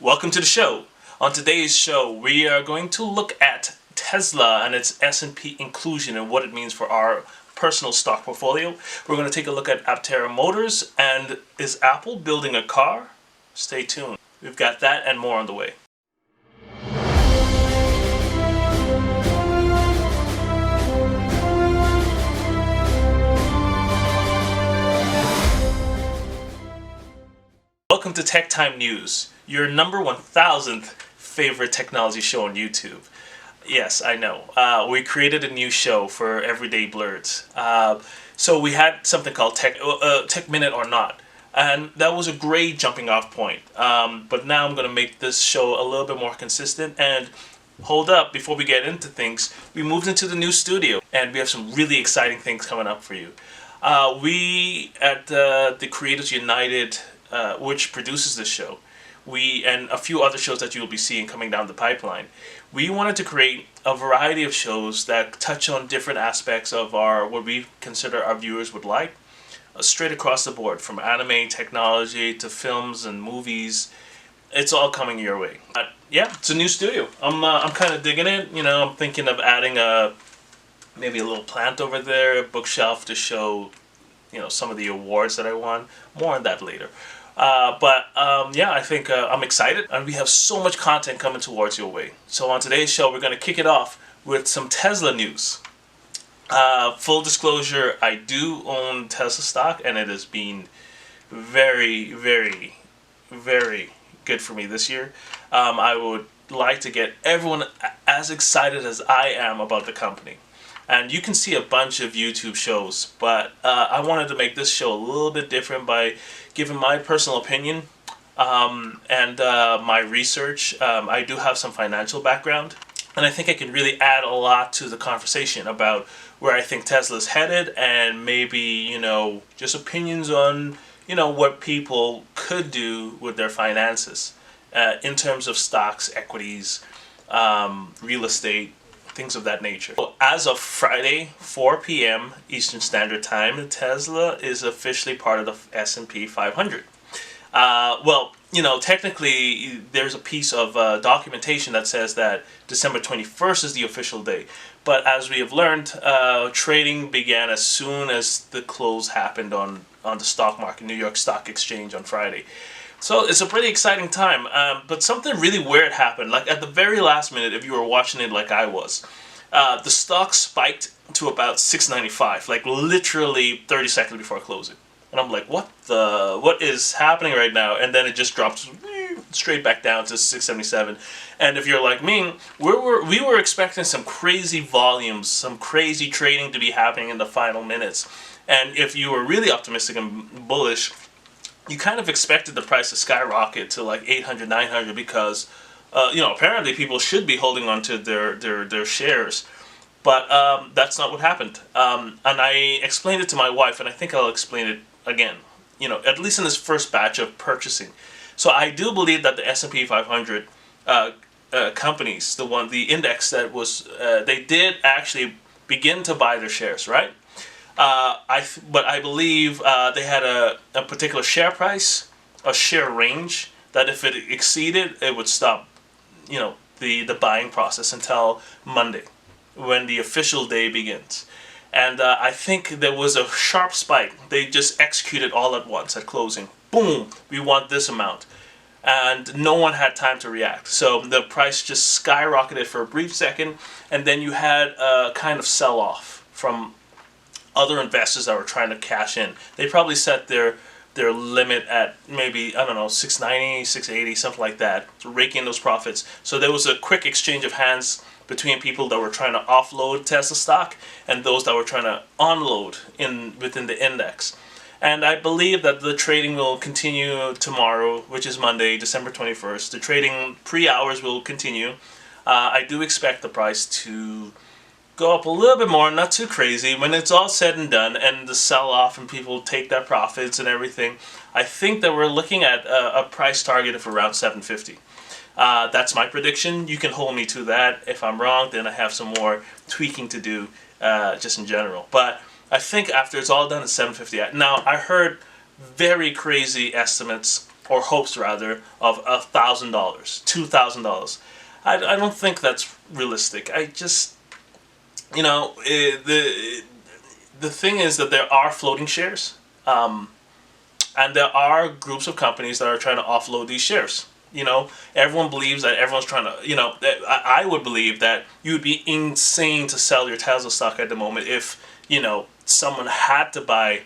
Welcome to the show. On today's show, we are going to look at Tesla and its S&P inclusion and what it means for our personal stock portfolio. We're going to take a look at Aptera Motors and is Apple building a car? Stay tuned. We've got that and more on the way. Welcome to Tech Time News, your number 1000th favorite technology show on YouTube. Yes, I know. We created a new show for everyday blurs. So we had something called Tech Minute or Not, and that was a great jumping off point. But now I'm going to make this show a little bit more consistent. And hold up, before we get into things, we moved into the new studio, and we have some really exciting things coming up for you. We at the Creators United, which produces this show, we and a few other shows that you'll be seeing coming down the pipeline, we wanted to create a variety of shows that touch on different aspects of our what we consider our viewers would like, straight across the board, from anime, technology to films and movies. It's all coming your way. Yeah, it's a new studio. I'm kind of digging it. I'm thinking of adding maybe a little plant over there, a bookshelf to show some of the awards that I won. More on that later. Yeah, I think I'm excited, and we have so much content coming towards your way. So on today's show, we're going to kick it off with some Tesla news. Full disclosure, I do own Tesla stock, and it has been very, very, very good for me this year. I would like to get everyone as excited as I am about the company. And you can see a bunch of YouTube shows, but I wanted to make this show a little bit different by giving my personal opinion and my research. I do have some financial background, and I think I can really add a lot to the conversation about where I think Tesla's headed, and maybe, just opinions on, what people could do with their finances in terms of stocks, equities, real estate, things of that nature. So as of Friday, 4 p.m. Eastern Standard Time, Tesla is officially part of the S&P 500. Technically, there's a piece of documentation that says that December 21st is the official day. But as we have learned, trading began as soon as the close happened on the stock market, New York Stock Exchange, on Friday. So it's a pretty exciting time, but something really weird happened. Like at the very last minute, if you were watching it like I was, the stock spiked to about $6.95, like literally 30 seconds before closing. And I'm like, what is happening right now? And then it just drops straight back down to $6.77. And if you're like me, we were expecting some crazy volumes, some crazy trading to be happening in the final minutes. And if you were really optimistic and bullish, you kind of expected the price to skyrocket to like 800, 900 because, apparently people should be holding on to their shares. But that's not what happened. And I explained it to my wife, and I think I'll explain it again, at least in this first batch of purchasing. So I do believe that the S&P 500 companies, the index that was, they did actually begin to buy their shares, right? But I believe they had a particular share price, a share range, that if it exceeded, it would stop, the buying process until Monday, when the official day begins. And I think there was a sharp spike. They just executed all at once at closing. Boom, we want this amount. And no one had time to react. So the price just skyrocketed for a brief second, and then you had a kind of sell-off from other investors that were trying to cash in. They probably set their limit at maybe, I don't know, 690, 680, something like that, to rake in those profits. So there was a quick exchange of hands between people that were trying to offload Tesla stock and those that were trying to onload within the index. And I believe that the trading will continue tomorrow, which is Monday, December 21st. The trading pre-hours will continue. I do expect the price to go up a little bit more, not too crazy. When it's all said and done and the sell-off and people take their profits and everything, I think that we're looking at a price target of around 750. That's my prediction. You can hold me to that. If I'm wrong, then I have some more tweaking to do just in general. But I think after it's all done, it's 750. Now, I heard very crazy estimates or hopes rather, of $1,000, $2,000. I don't think that's realistic. I just, the thing is that there are floating shares, and there are groups of companies that are trying to offload these shares. Everyone believes that everyone's trying to, I would believe that you would be insane to sell your Tesla stock at the moment if, someone had to buy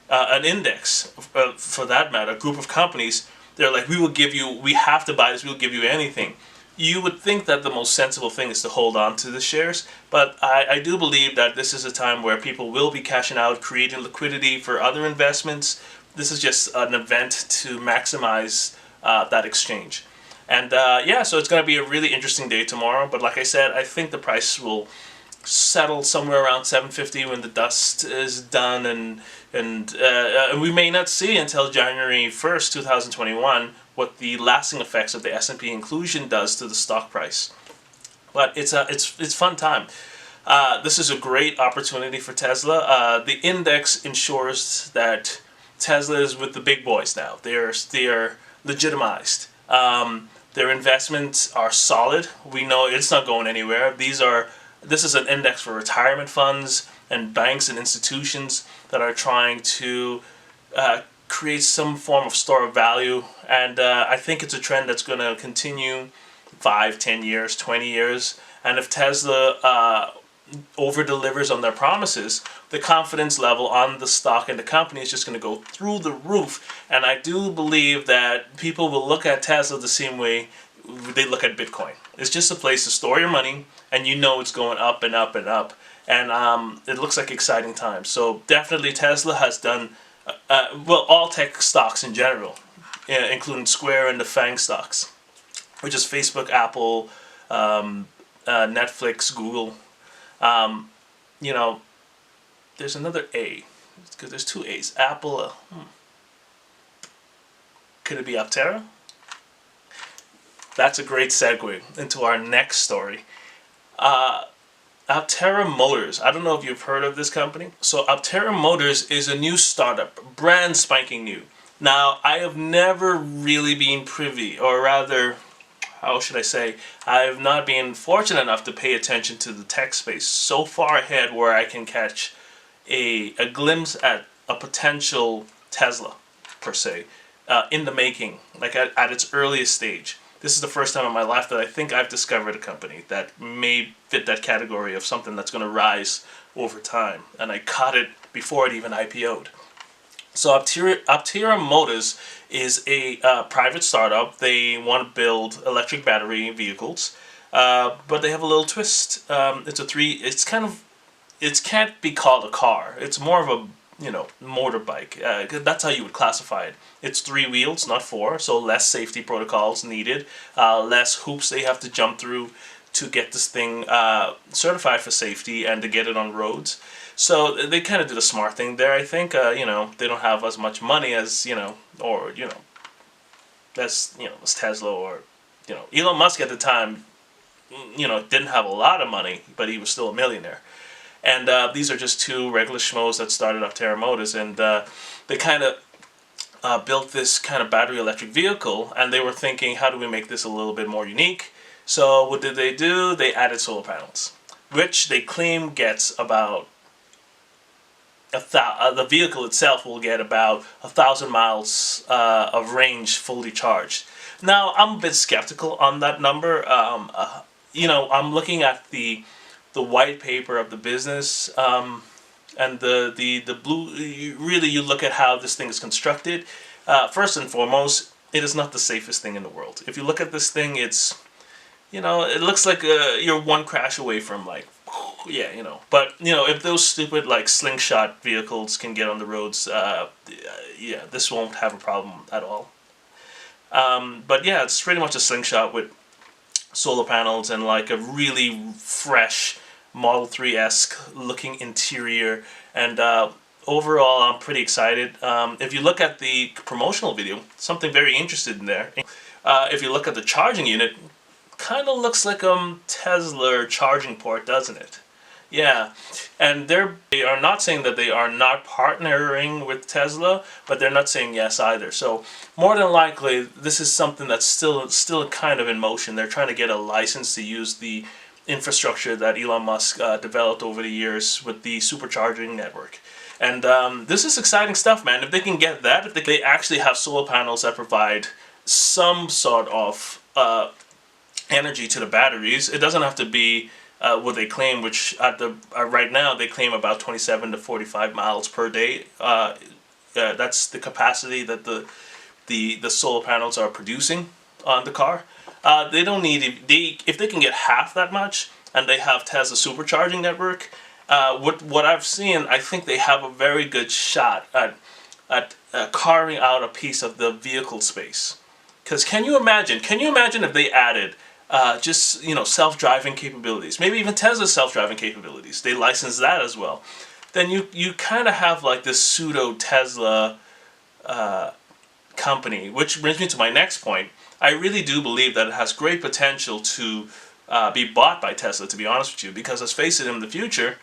an index, for that matter, a group of companies. They're like, we have to buy this, we'll give you anything. You would think that the most sensible thing is to hold on to the shares, but I do believe that this is a time where people will be cashing out, creating liquidity for other investments. This is just an event to maximize that exchange. And so it's going to be a really interesting day tomorrow. But like I said, I think the price will settle somewhere around 750 when the dust is done, and we may not see until January 1st, 2021, what the lasting effects of the S&P inclusion does to the stock price. But it's fun time. This is a great opportunity for Tesla. The index ensures that Tesla is with the big boys now. They're legitimized. Their investments are solid. We know it's not going anywhere. This is an index for retirement funds and banks and institutions that are trying to create some form of store of value. And I think it's a trend that's going to continue 5, 10 years, 20 years. And if Tesla over delivers on their promises, the confidence level on the stock and the company is just going to go through the roof. And I do believe that people will look at Tesla the same way they look at Bitcoin. It's just a place to store your money, and it's going up and up and up. And it looks like exciting times. So definitely Tesla has done, all tech stocks in general, including Square and the FANG stocks, which is Facebook, Apple, Netflix, Google. There's another A, because there's two A's. Apple, could it be Aptera? That's a great segue into our next story. Aptera Motors. I don't know if you've heard of this company. So Aptera Motors is a new startup, brand spanking new. Now, I have never really been privy, or rather, how should I say, I have not been fortunate enough to pay attention to the tech space so far ahead where I can catch a glimpse at a potential Tesla, per se, in the making, like at its earliest stage. This is the first time in my life that I think I've discovered a company that may fit that category of something that's going to rise over time. And I caught it before it even IPO'd. So Aptera Motors is a private startup. They want to build electric battery vehicles, but they have a little twist. It can't be called a car. It's more of a motorbike. That's how you would classify it. It's 3 wheels, not 4, so less safety protocols needed, less hoops they have to jump through to get this thing certified for safety and to get it on roads. So they kind of did a smart thing there, I think. They don't have as much money as, as Tesla or, Elon Musk at the time, didn't have a lot of money, but he was still a millionaire. And these are just two regular schmoes that started Aptera Motors, and they kind of built this kind of battery electric vehicle, and they were thinking, how do we make this a little bit more unique? So what did they do? They added solar panels, which they claim gets about the vehicle itself will get about 1,000 miles of range fully charged. Now, I'm a bit skeptical on that number. I'm looking at the white paper of the business, and the blue. You look at how this thing is constructed. First and foremost, it is not the safest thing in the world. If you look at this thing, it's, it looks like you're one crash away from But if those stupid slingshot vehicles can get on the roads, this won't have a problem at all. But yeah, it's pretty much a slingshot with solar panels and a really fresh Model 3-esque looking interior, and overall I'm pretty excited. If you look at the promotional video, something very interesting in there. If you look at the charging unit, kind of looks like a Tesla charging port, doesn't it? Yeah, and they are not saying that they are not partnering with Tesla, but they're not saying yes either. So more than likely, this is something that's still kind of in motion. They're trying to get a license to use the infrastructure that Elon Musk developed over the years with the supercharging network. And this is exciting stuff, man. If they can get that, if they actually have solar panels that provide some sort of energy to the batteries, it doesn't have to be what they claim, which at the right now they claim about 27 to 45 miles per day. That's the capacity that the solar panels are producing on the car. They don't need if they can get half that much, and they have Tesla supercharging network. What I've seen, I think they have a very good shot at carving out a piece of the vehicle space. Because can you imagine? Can you imagine if they added just self-driving capabilities, maybe even Tesla's self-driving capabilities? They license that as well. Then you kind of have like this pseudo Tesla company, which brings me to my next point. I really do believe that it has great potential to be bought by Tesla, to be honest with you, because let's face it, in the future,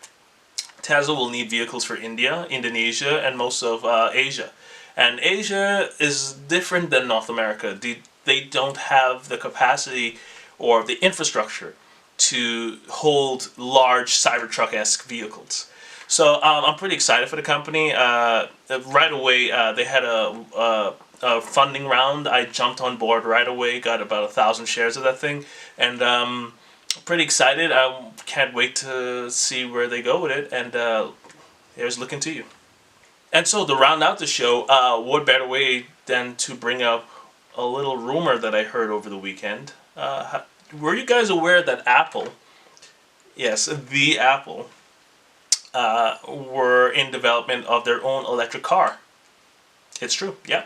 Tesla will need vehicles for India, Indonesia, and most of Asia. And Asia is different than North America. They don't have the capacity or the infrastructure to hold large Cybertruck-esque vehicles. So I'm pretty excited for the company. Right away, they had a funding round. I jumped on board right away, got about 1,000 shares of that thing, and pretty excited. I can't wait to see where they go with it, and here's looking to you. And so to round out the show, what better way than to bring up a little rumor that I heard over the weekend. Were you guys aware that Apple, yes, the Apple, were in development of their own electric car? It's true, yeah.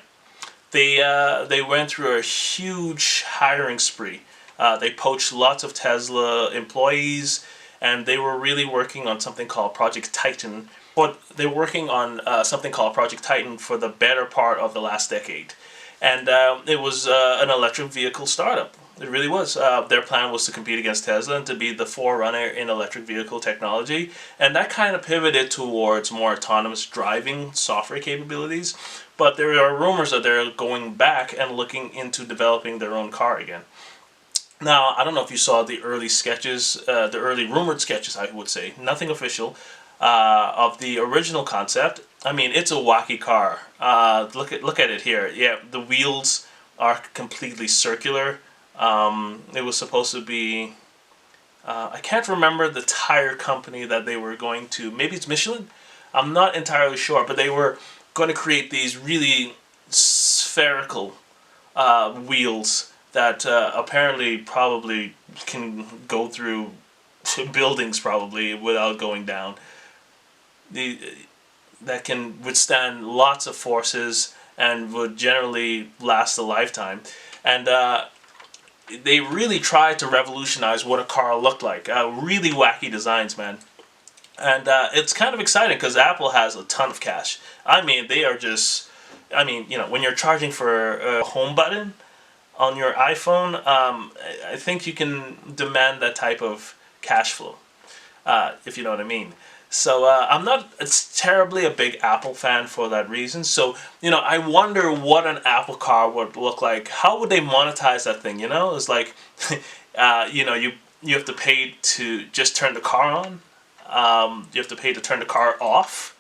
They went through a huge hiring spree. They poached lots of Tesla employees, and they were really working on something called Project Titan. But they were working on something called Project Titan for the better part of the last decade. And it was an electric vehicle startup. It really was. Their plan was to compete against Tesla and to be the forerunner in electric vehicle technology. And that kind of pivoted towards more autonomous driving software capabilities. But there are rumors that they're going back and looking into developing their own car again. Now, I don't know if you saw the early sketches, the early rumored sketches, I would say, nothing official, of the original concept. I mean, it's a wacky car. Look at it here. Yeah, the wheels are completely circular. It was supposed to be, I can't remember the tire company that they were going to. Maybe it's Michelin? I'm not entirely sure, but they were going to create these really spherical wheels that apparently probably can go through buildings probably without going down. That can withstand lots of forces and would generally last a lifetime. And they really tried to revolutionize what a car looked like. Really wacky designs, man. And it's kind of exciting because Apple has a ton of cash. I mean, they are just... I mean, when you're charging for a home button on your iPhone, I think you can demand that type of cash flow, if you know what I mean. So I'm not terribly a big Apple fan for that reason. So, I wonder what an Apple car would look like. How would they monetize that thing, It's like, you have to pay to just turn the car on. You have to pay to turn the car off.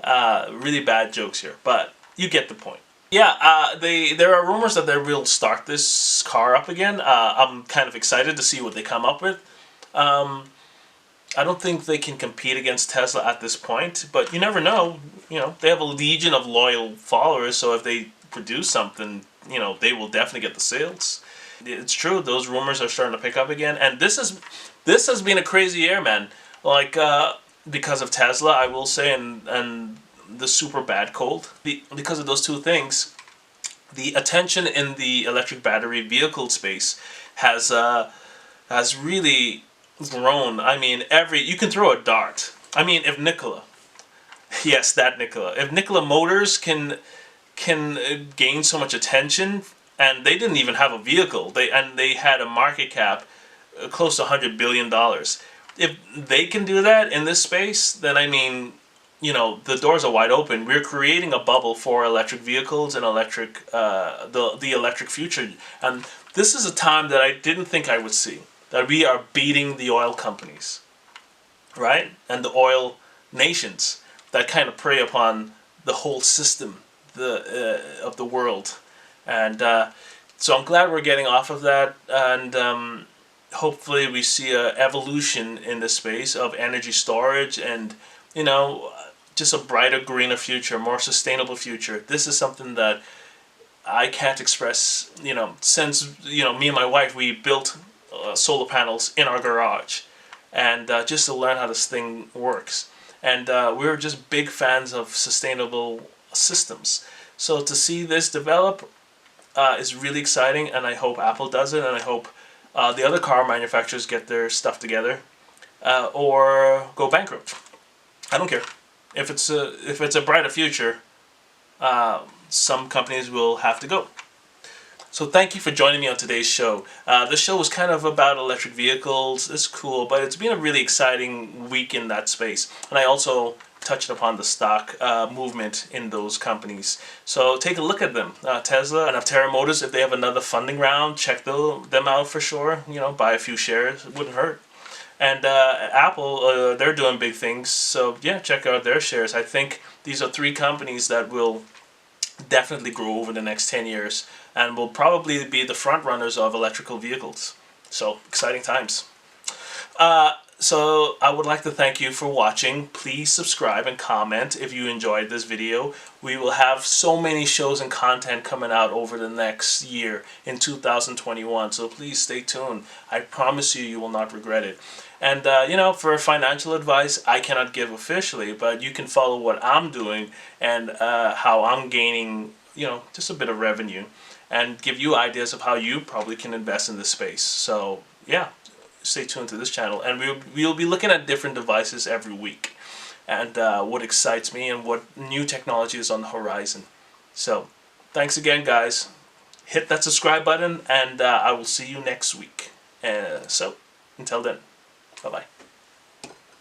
Really bad jokes here, but you get the point. Yeah, there are rumors that they will start this car up again. I'm kind of excited to see what they come up with. I don't think they can compete against Tesla at this point, but you never know. They have a legion of loyal followers, so if they produce something, they will definitely get the sales. It's true, those rumors are starting to pick up again, and this has been a crazy year, man. Like, because of Tesla, I will say, and the super bad cold. Because of those two things, the attention in the electric battery vehicle space has really grown. I mean, you can throw a dart. I mean, if Nikola, yes, that Nikola, if Nikola Motors can gain so much attention, and they didn't even have a vehicle, they had a market cap close to $100 billion. if they can do that in this space, then I mean, the doors are wide open. We're creating a bubble for electric vehicles and the electric future, and this is a time that I didn't think I would see. That we are beating the oil companies, right, and the oil nations that kind of prey upon the whole system of the world, and so I'm glad we're getting off of that, and hopefully we see a evolution in the space of energy storage and just a brighter, greener future, more sustainable future. This is something that I can't express. Since me and my wife, we built solar panels in our garage, and just to learn how this thing works. And we're just big fans of sustainable systems. So to see this develop is really exciting, and I hope Apple does it, and I hope the other car manufacturers get their stuff together or go bankrupt. I don't care. If it's a brighter future, some companies will have to go. So thank you for joining me on today's show. This show was kind of about electric vehicles. It's cool, but it's been a really exciting week in that space. And I also touched upon the stock movement in those companies. So take a look at them. Tesla and Aptera Motors, if they have another funding round, check them out for sure. Buy a few shares. It wouldn't hurt. And Apple, they're doing big things. So yeah, check out their shares. I think these are three companies that will definitely grow over the next 10 years and will probably be the front runners of electrical vehicles. So exciting times. So I would like to thank you for watching. Please subscribe and comment if you enjoyed this video. We will have so many shows and content coming out over the next year in 2021. So please stay tuned. I promise you, you will not regret it. And for financial advice, I cannot give officially, but you can follow what I'm doing and how I'm gaining, just a bit of revenue, and give you ideas of how you probably can invest in this space. So yeah, stay tuned to this channel, and we'll be looking at different devices every week, and what excites me and what new technology is on the horizon. So thanks again, guys. Hit that subscribe button, and I will see you next week. So until then, bye-bye.